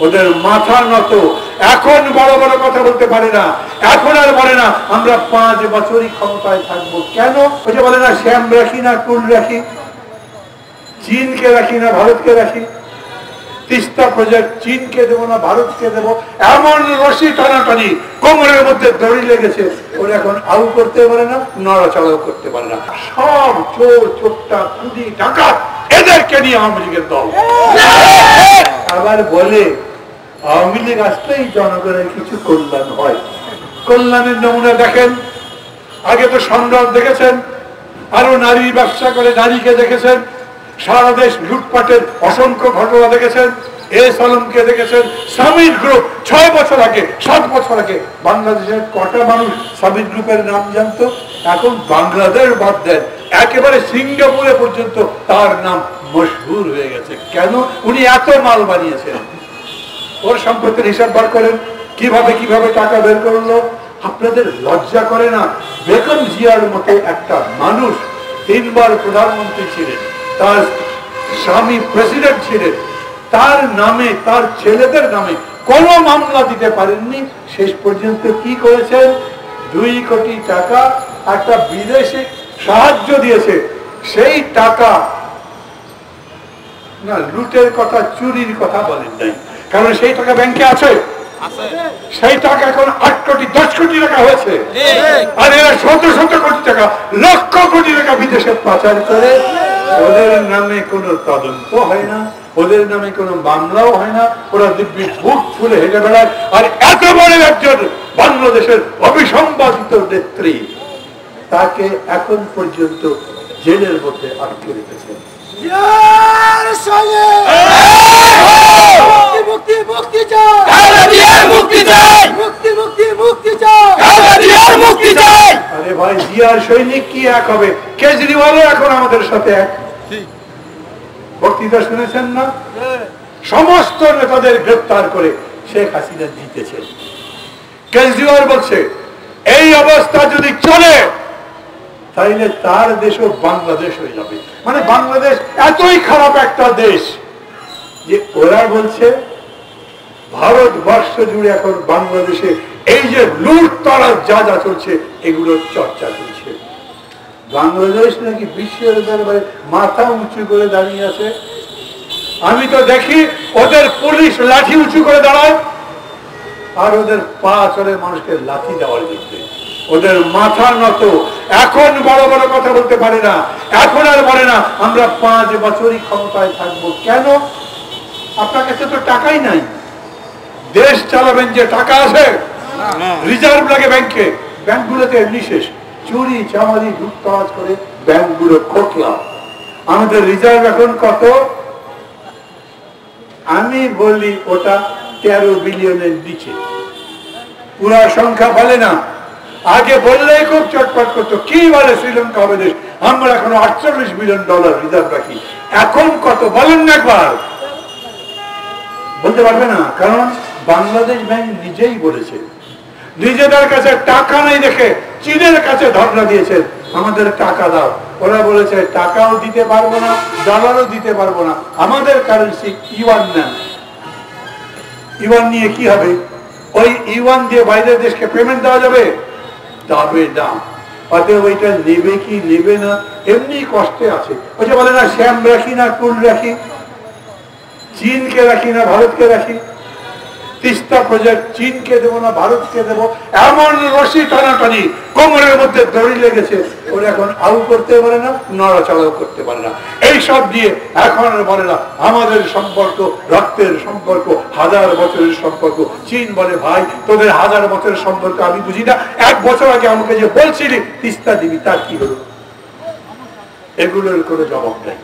ওদের মাথা নত। এখন বড় বড় কথা বলতে পারে না, এখন আর বলে না আমরা 5 বছরই ক্ষমতায় থাকবো। কেন? ওই যে বলে না শ্যাম রাখি না কুল রাখি, চীনকে রাখি না ভারতকে রাখি, তিস্তা প্রজেক্ট চীনকে দেবো না ভারতকে দেবো, এমন রশি টানাটানি কোমরের মধ্যে দড়ি লেগেছে। ওরা এখন আউ করতে পারে না, নড়াচড়াও করতে পারে না। সব চোর ছোট্টা খুদি ডাকাত এদেরকে নিয়ে আওয়ামী লীগের দল। আবার বলে আওয়ামী লীগ আসলেই জনগণের কিছু কল্যাণ হয়। কল্যাণের নমুনা দেখেন, আগে তো সংগ্রাম দেখেছেন, আরো নারী ব্যবসা করে নারীকে দেখেছেন, সারা দেশ লুটপাটের অসংখ্য ঘটনা দেখেছেন, এস আলমকে দেখেছেন, সামিট গ্রুপ 6 বছর আগে 7 বছর আগে বাংলাদেশের কটা মানুষ সামিট গ্রুপের নাম জানতো? এখন বাংলাদেশ বাদ দেন, একেবারে সিঙ্গাপুরে পর্যন্ত তার নাম মশহুর হয়ে গেছে। কেন? উনি এত মাল বানিয়েছেন। ওর সম্পত্তির হিসাব বার করেন, কিভাবে কিভাবে টাকা বের করলো। আপনাদের লজ্জা করে না? বেগম জিয়ার মতো একটা মানুষ 3 বার প্রধানমন্ত্রী ছিলেন, তার স্বামী প্রেসিডেন্ট ছিলেন, তার নামে তার ছেলেদের নামে কোনো মামলা দিতে পারেননি। শেষ পর্যন্ত কি করেছেন? 2 কোটি টাকা একটা বিদেশি সাহায্য দিয়েছে। সেই টাকা না, লুটের কথা চুরির কথা বলেন নাই, কারণ সেই টাকা ব্যাংকে আছে। সেই টাকা এখন 8 কোটি 10 কোটি টাকা হয়েছে। আর এরা শত শত কোটি টাকা, লক্ষ কোটি টাকা বিদেশে পাচার করে। ওদের নামে কোনো তদন্ত হয় না, ওদের নামে কোনো মামলাও হয় না। ওরা দিব্যি বুক ফুলে হেঁটে বেড়ায়। আর এত বড় একজন বাংলাদেশের অবিসংবাদিত নেত্রী, তাকে এখন পর্যন্ত জেলের মধ্যে আটকে রেখেছে। আরে ভাই, জিয়ার সৈনিক কি এক হবে? কেজরিওয়ালও এখন আমাদের সাথে এক। বক্তৃতা শুনেছেন না? সমস্ত নেতাদের গ্রেফতার করে শেখ হাসিনা জিতেছে। কেজরিওয়াল বলছে এই অবস্থা যদি চলে তাইলে তার দেশও বাংলাদেশ হয়ে যাবে। মানে বাংলাদেশ এতই খারাপ একটা দেশ যে ওরা বলছে ভারতবর্ষ জুড়ে এখন বাংলাদেশে এই যে লুট তরাজ যা যা চলছে এগুলোর চর্চা চলছে। বাংলাদেশ নাকি বিশ্বের দরবারে মাথা উঁচু করে দাঁড়িয়ে আছে। আমি তো দেখি ওদের পুলিশ লাঠি উঁচু করে দাঁড়ায়, আর ওদের পা চলে মানুষকে লাঠি দেওয়ার জন্য। ওদের মাথা নত। এখন বড় বড় কথা বলতে পারে না, এখন আর বলে না আমরা 5 বছরই ক্ষমতায় থাকবো। কেন? আপনার কাছে তো টাকাই নাই। দেশ চালাবেন যে টাকা আছে, রিজার্ভ লাগে ব্যাংকে, ব্যাংকগুলোতে এমনি শেষ। চুরি চামারি লুটতরাজ করে ব্যাংকগুলো খোকলা। আমাদের রিজার্ভ এখন কত? আমি বলি ওটা 13 বিলিয়নের নিচে। পুরা সংখ্যা বলে না, আগে বললেই খুব চটপট করতো। কি বলে শ্রীলঙ্কা হবে দেশ, আমরা এখন $48 বিলিয়ন রিজার্ভ রাখি। এখন কত বলেন না একবার? বলতে পারবে না, কারণ বাংলাদেশ ব্যাংক নিজেই বলেছে নিজেদের কাছে টাকা নেই দেখে চীনের কাছে ধর্ণা দিয়েছে আমাদের টাকা দাও। ওরা বলেছে টাকাও দিতে পারবো না, ডলারও দিতে পারবো না, আমাদের কারেন্সি ইউয়ান নেন। ইউয়ান নিয়ে কি হবে? ওই ইউয়ান দিয়ে বাইরের দেশকে পেমেন্ট দেওয়া যাবে? যাবে না। অতএব ওইটা নেবে কি নেবে না এমনি কষ্টে আছে। ওই যে বলে না শ্যাম রাখি না কুল রাখি, চীনকে রাখি না ভারতকে রাখি, তিস্তা প্রজেক্ট চীনকে দেবো না ভারতকে দেবো, এমন রশি টানাটানি কোমরের মধ্যে দড়ি লেগেছে। ওরা এখন আউ করতে পারে না, নড়াচড়াও করতে পারে না। এইসব দিয়ে এখন বলে না আমাদের সম্পর্ক রক্তের সম্পর্ক, 1000 বছরের সম্পর্ক। চীন বলে ভাই তোদের 1000 বছরের সম্পর্ক আমি বুঝি না, 1 বছর আগে আমাকে যে বলছিলি তিস্তা দিবি, তার কি হলো? এগুলোর কোনো জবাব নেই।